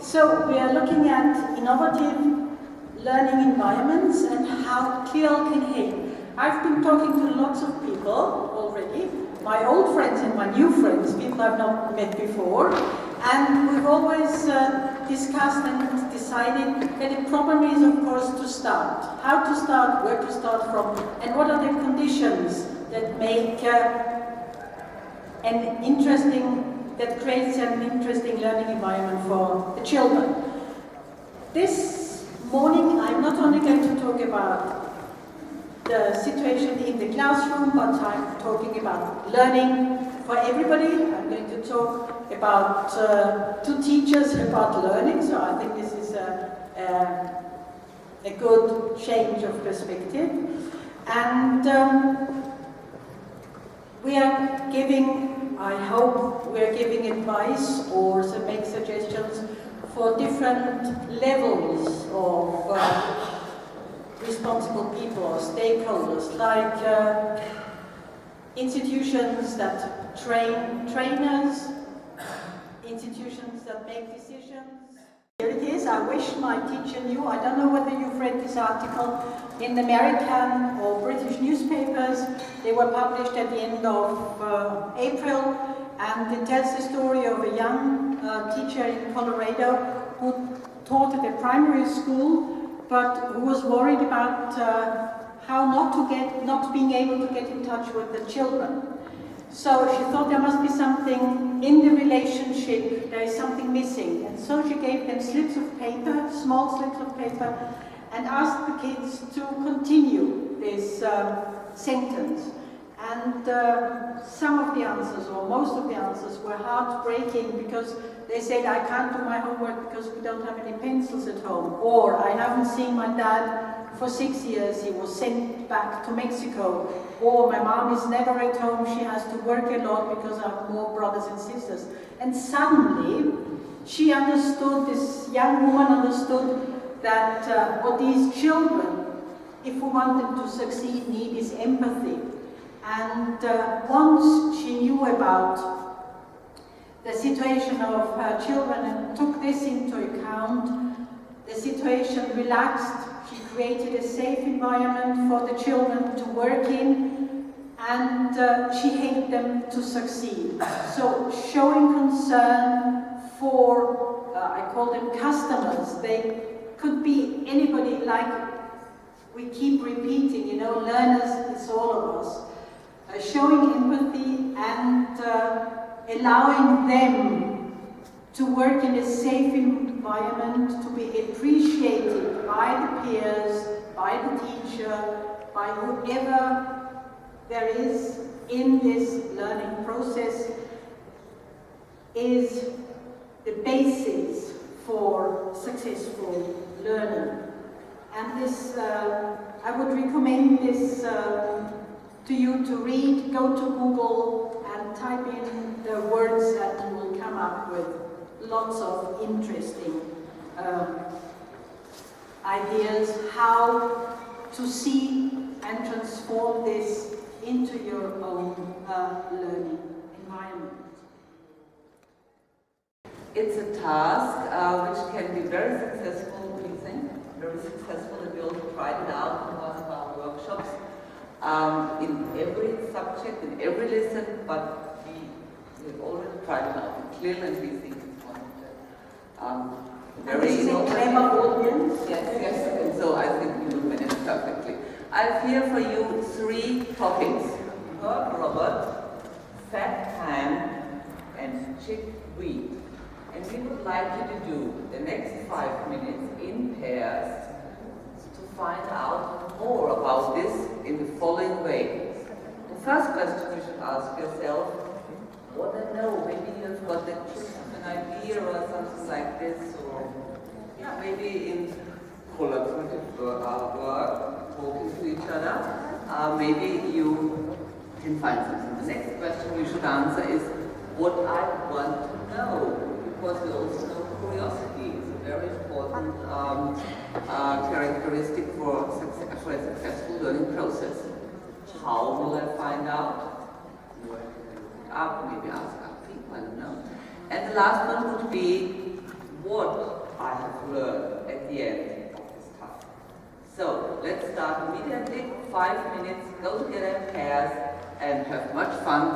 So we are looking at innovative learning environments and how KREMS can help. I've been talking to lots of people already, my old friends and my new friends, people I've not met before, and we've always discussed and decided that the problem is, of course, to start. How to start, where to start from, and what are the conditions that make that creates an interesting learning environment for the children. This morning I'm not only going to talk about the situation in the classroom, but I'm talking about learning for everybody. I'm going to talk about to teachers about learning, so I think this is a good change of perspective. And we are giving, I hope we are giving advice or make suggestions for different levels of responsible people or stakeholders, like institutions that train trainers, institutions that make decisions. Here it is. I wish my teacher knew. I don't know whether you've read this article in the American or British newspapers. They were published at the end of April, and it tells the story of a young teacher in Colorado who taught at a primary school, but who was worried about how not being able to get in touch with the children. So she thought there must be something in the relationship, there is something missing. And so she gave them slips of paper, small slips of paper, and asked the kids to continue this sentence. And some of the answers, or most of the answers, were heartbreaking because they said, I can't do my homework because we don't have any pencils at home. Or, I haven't seen my dad for 6 years, he was sent back to Mexico. Or, my mom is never at home, she has to work a lot because I have more brothers and sisters. And suddenly, she understood, this young woman understood that what these children, if we want them to succeed, need is empathy. And once she knew about the situation of her children and took this into account, the situation relaxed. She created a safe environment for the children to work in, and she helped them to succeed. So showing concern for, I call them customers, they could be anybody, like we keep repeating, you know, learners, it's all of us. Showing empathy and allowing them to work in a safe environment, to be appreciated by the peers, by the teacher, by whoever there is in this learning process, is the basis for successful learning. And this, I would recommend this to you to read. Go to Google and type in the words, and you will come up with lots of interesting ideas how to see and transform this into your own learning environment. It's a task which can be very successful, we think, very successful, and we also tried it out in one of our workshops. In every subject, in every lesson, but we've already tried it out in KREMS, and we think it's one of the very innovative. Yes, and so I think we will manage perfectly. I have here for you 3 topics: herd robot, fat ham, and chickweed. And we would like you to do the next 5 minutes in pairs to find out more about this in the following way. The first question you should ask yourself, what I know, maybe you've got the gist of an idea or something like this, or yeah, maybe in collaborative work, talking to each other, maybe you can find something. The next question you should answer is what I want to know, because we also know curiosity is a very important characteristic for a successful learning process. How will I find out? Maybe ask other people, I don't know. And the last one would be, what I have learned at the end of this task. So let's start immediately, 5 minutes, go together in pairs and have much fun